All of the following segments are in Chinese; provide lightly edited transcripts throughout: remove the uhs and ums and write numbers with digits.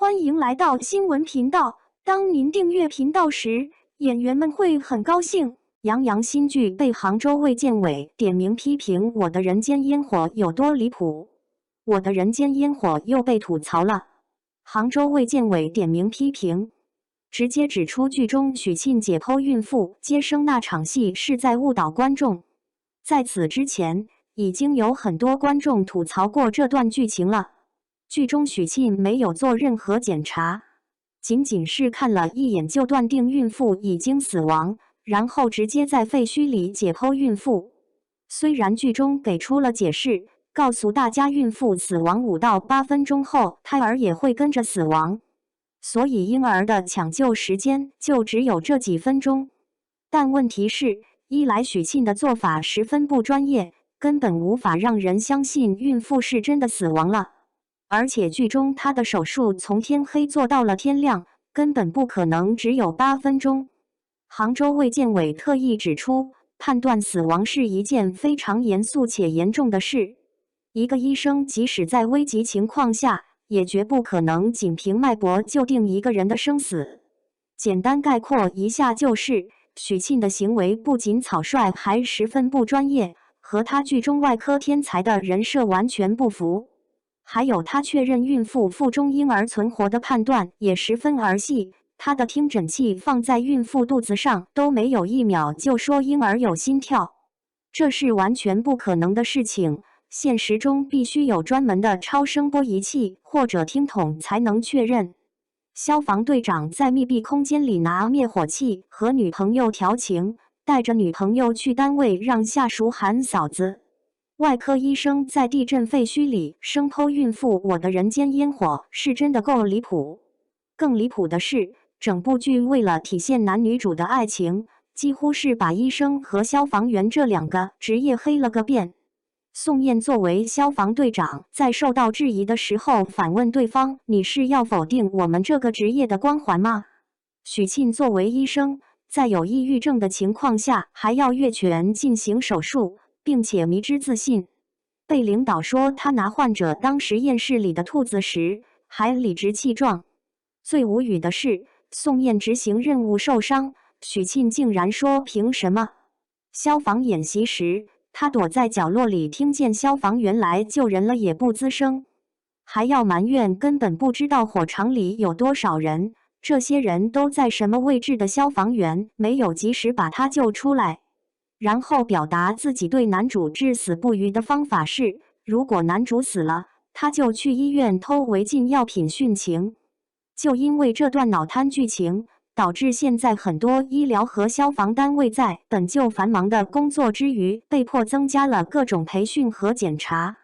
欢迎来到新闻频道。当您订阅频道时，演员们会很高兴。杨洋新剧被杭州卫健委点名批评《我的人间烟火》有多离谱，《我的人间烟火》又被吐槽了。杭州卫健委点名批评，直接指出剧中许沁解剖孕妇接生那场戏是在误导观众。在此之前，已经有很多观众吐槽过这段剧情了。剧中许沁没有做任何检查，仅仅是看了一眼就断定孕妇已经死亡，然后直接在废墟里解剖孕妇。虽然剧中给出了解释，告诉大家孕妇死亡5到8分钟后，胎儿也会跟着死亡，所以婴儿的抢救时间就只有这几分钟。但问题是，一来许沁的做法十分不专业，根本无法让人相信孕妇是真的死亡了。而且剧中她的手术从天黑做到了天亮，根本不可能只有8分钟。杭州卫健委特意指出，判断死亡是一件非常严肃且严重的事。一个医生即使在危急情况下，也绝不可能仅凭脉搏就定一个人的生死。简单概括一下就是，许沁的行为不仅草率，还十分不专业，和他剧中外科天才的人设完全不符。还有他确认孕妇腹中婴儿存活的判断也十分儿戏，他的听诊器放在孕妇肚子上都没有1秒就说婴儿有心跳，这是完全不可能的事情。现实中必须有专门的超声波仪器或者听筒才能确认。消防队长在密闭空间里拿灭火器和女朋友调情，带着女朋友去单位让下属喊嫂子。外科医生在地震废墟里生剖孕妇，我的人间烟火是真的够离谱。更离谱的是，整部剧为了体现男女主的爱情，几乎是把医生和消防员这2个职业黑了个遍。宋焰作为消防队长，在受到质疑的时候反问对方：“你是要否定我们这个职业的光环吗？”许沁作为医生，在有抑郁症的情况下还要越权进行手术，并且迷之自信，被领导说他拿患者当实验室里的兔子时，还理直气壮。最无语的是，宋焰执行任务受伤，许沁竟然说凭什么？消防演习时，他躲在角落里，听见消防员来救人了也不吱声，还要埋怨根本不知道火场里有多少人，这些人都在什么位置的消防员没有及时把他救出来。然后表达自己对男主至死不渝的方法是，如果男主死了，他就去医院偷违禁药品殉情。就因为这段脑瘫剧情，导致现在很多医疗和消防单位在本就繁忙的工作之余，被迫增加了各种培训和检查。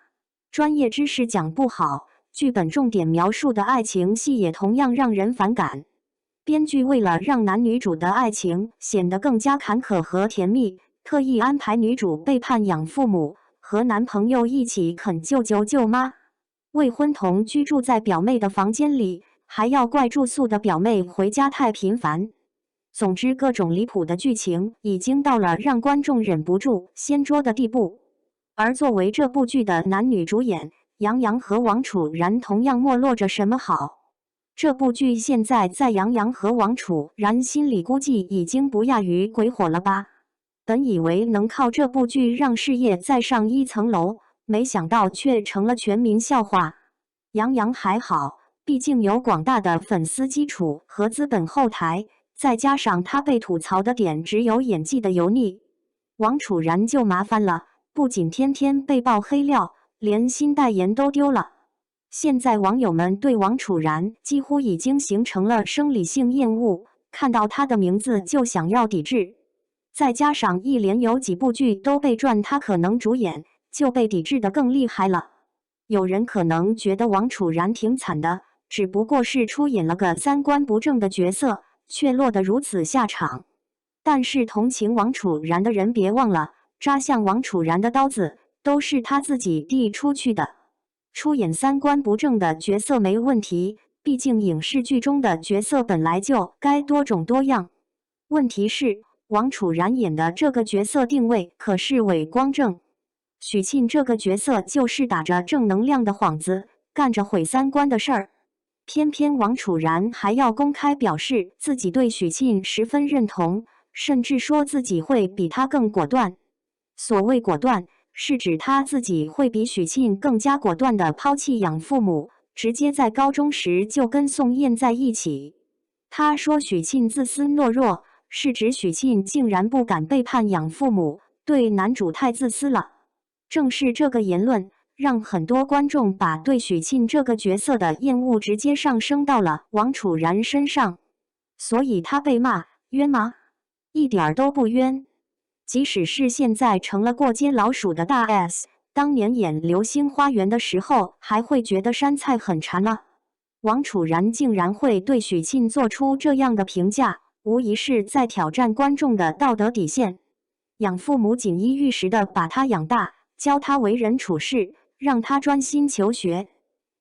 专业知识讲不好，剧本重点描述的爱情戏也同样让人反感。编剧为了让男女主的爱情显得更加坎坷和甜蜜，特意安排女主背叛养父母，和男朋友一起啃舅舅舅妈，未婚童居住在表妹的房间里，还要怪住宿的表妹回家太频繁。总之，各种离谱的剧情已经到了让观众忍不住掀桌的地步。而作为这部剧的男女主演，杨洋和王楚然同样没落着什么好。这部剧现在在杨洋和王楚然心里估计已经不亚于鬼火了吧。本以为能靠这部剧让事业再上一层楼，没想到却成了全民笑话。杨洋还好，毕竟有广大的粉丝基础和资本后台，再加上他被吐槽的点只有演技的油腻。王楚然就麻烦了，不仅天天被爆黑料，连新代言都丢了。现在网友们对王楚然几乎已经形成了生理性厌恶，看到他的名字就想要抵制。再加上一连有几部剧都被传他可能主演，就被抵制得更厉害了。有人可能觉得王楚然挺惨的，只不过是出演了个3观不正的角色，却落得如此下场。但是同情王楚然的人别忘了，扎向王楚然的刀子都是他自己递出去的。出演3观不正的角色没问题，毕竟影视剧中的角色本来就该多种多样。问题是，王楚然演的这个角色定位可是伪光正，许沁这个角色就是打着正能量的幌子，干着毁3观的事儿。偏偏王楚然还要公开表示自己对许沁十分认同，甚至说自己会比他更果断。所谓果断，是指他自己会比许沁更加果断地抛弃养父母，直接在高中时就跟宋燕在一起。他说许沁自私懦弱，是指许沁竟然不敢背叛养父母，对男主太自私了。正是这个言论，让很多观众把对许沁这个角色的厌恶直接上升到了王楚然身上。所以他被骂冤吗？一点儿都不冤。即使是现在成了过街老鼠的大 S， 当年演《流星花园》的时候还会觉得杉菜很馋吗？王楚然竟然会对许沁做出这样的评价，无疑是在挑战观众的道德底线。养父母锦衣玉食地把他养大，教他为人处事，让他专心求学，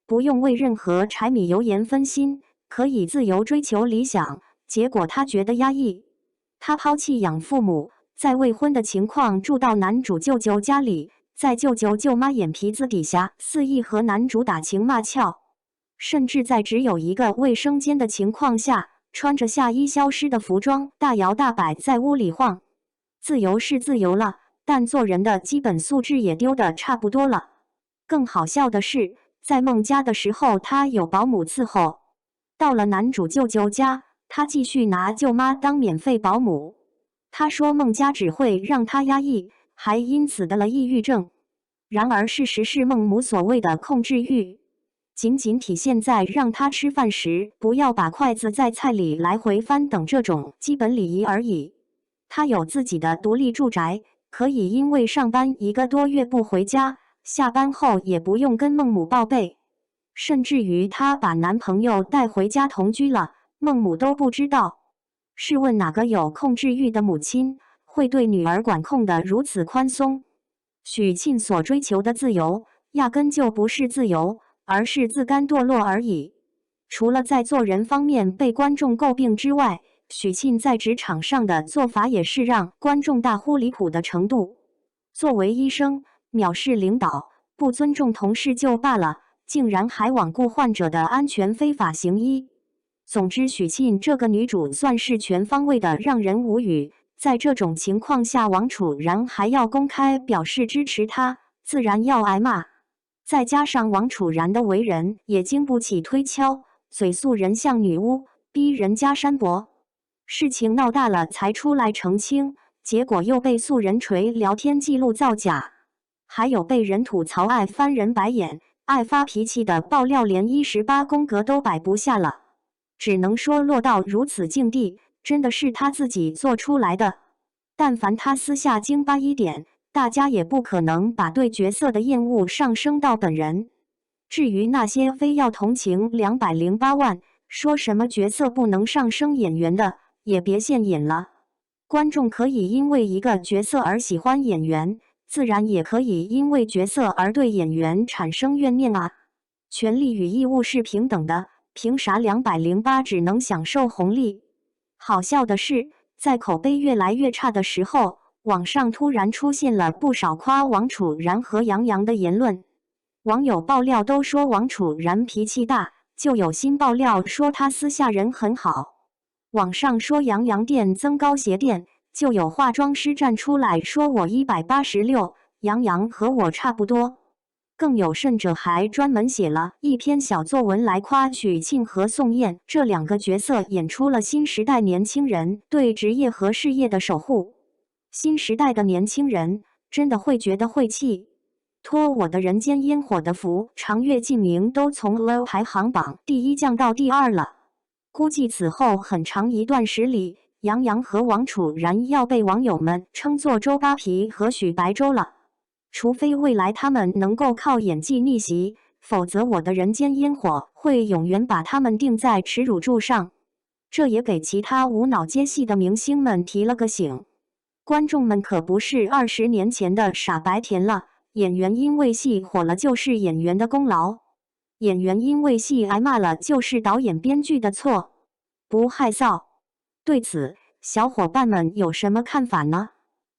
不用为任何柴米油盐分心，可以自由追求理想。结果他觉得压抑，他抛弃养父母，在未婚的情况住到男主舅舅家里，在舅舅舅妈眼皮子底下肆意和男主打情骂俏，甚至在只有一个卫生间的情况下，穿着夏衣消失的服装，大摇大摆在屋里晃。自由是自由了，但做人的基本素质也丢得差不多了。更好笑的是，在孟家的时候他有保姆伺候，到了男主舅舅家，他继续拿舅妈当免费保姆。他说孟家只会让他压抑，还因此得了抑郁症。然而事实是孟母所谓的控制欲，仅仅体现在让他吃饭时不要把筷子在菜里来回翻等这种基本礼仪而已。他有自己的独立住宅，可以因为上班1个多月不回家，下班后也不用跟孟母报备。甚至于他把男朋友带回家同居了，孟母都不知道。试问哪个有控制欲的母亲会对女儿管控得如此宽松？许沁所追求的自由，压根就不是自由，而是自甘堕落而已。除了在做人方面被观众诟病之外，许沁在职场上的做法也是让观众大呼离谱的程度。作为医生，藐视领导，不尊重同事就罢了，竟然还罔顾患者的安全非法行医。总之，许沁这个女主算是全方位的让人无语。在这种情况下，王楚然还要公开表示支持她，自然要挨骂。再加上王楚然的为人也经不起推敲，嘴塑人像女巫，逼人家删博。事情闹大了才出来澄清，结果又被素人锤聊天记录造假，还有被人吐槽爱翻人白眼、爱发脾气的爆料，连118宫格都摆不下了。只能说落到如此境地，真的是他自己做出来的。但凡他私下精巴一点，大家也不可能把对角色的厌恶上升到本人。至于那些非要同情208万，说什么角色不能上升演员的，也别现眼了。观众可以因为一个角色而喜欢演员，自然也可以因为角色而对演员产生怨念啊。权利与义务是平等的，凭啥208只能享受红利？好笑的是，在口碑越来越差的时候，网上突然出现了不少夸王楚然和杨洋的言论。网友爆料都说王楚然脾气大，就有新爆料说他私下人很好。网上说杨洋店增高鞋店，就有化妆师站出来说我186，杨洋和我差不多。更有甚者还专门写了一篇小作文来夸许沁和宋燕这2个角色演出了新时代年轻人对职业和事业的守护。新时代的年轻人真的会觉得晦气。托我的人间烟火的福，长月烬明都从 low 排行榜第1降到第2了。估计此后很长一段时里，杨洋和王楚然要被网友们称作周扒皮和许白周了。除非未来他们能够靠演技逆袭，否则我的人间烟火会永远把他们钉在耻辱柱上。这也给其他无脑接戏的明星们提了个醒。观众们可不是20年前的傻白甜了，演员因为戏火了就是演员的功劳，演员因为戏挨骂了就是导演编剧的错，不害臊。对此，小伙伴们有什么看法呢？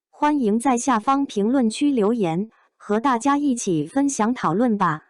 欢迎在下方评论区留言，和大家一起分享讨论吧。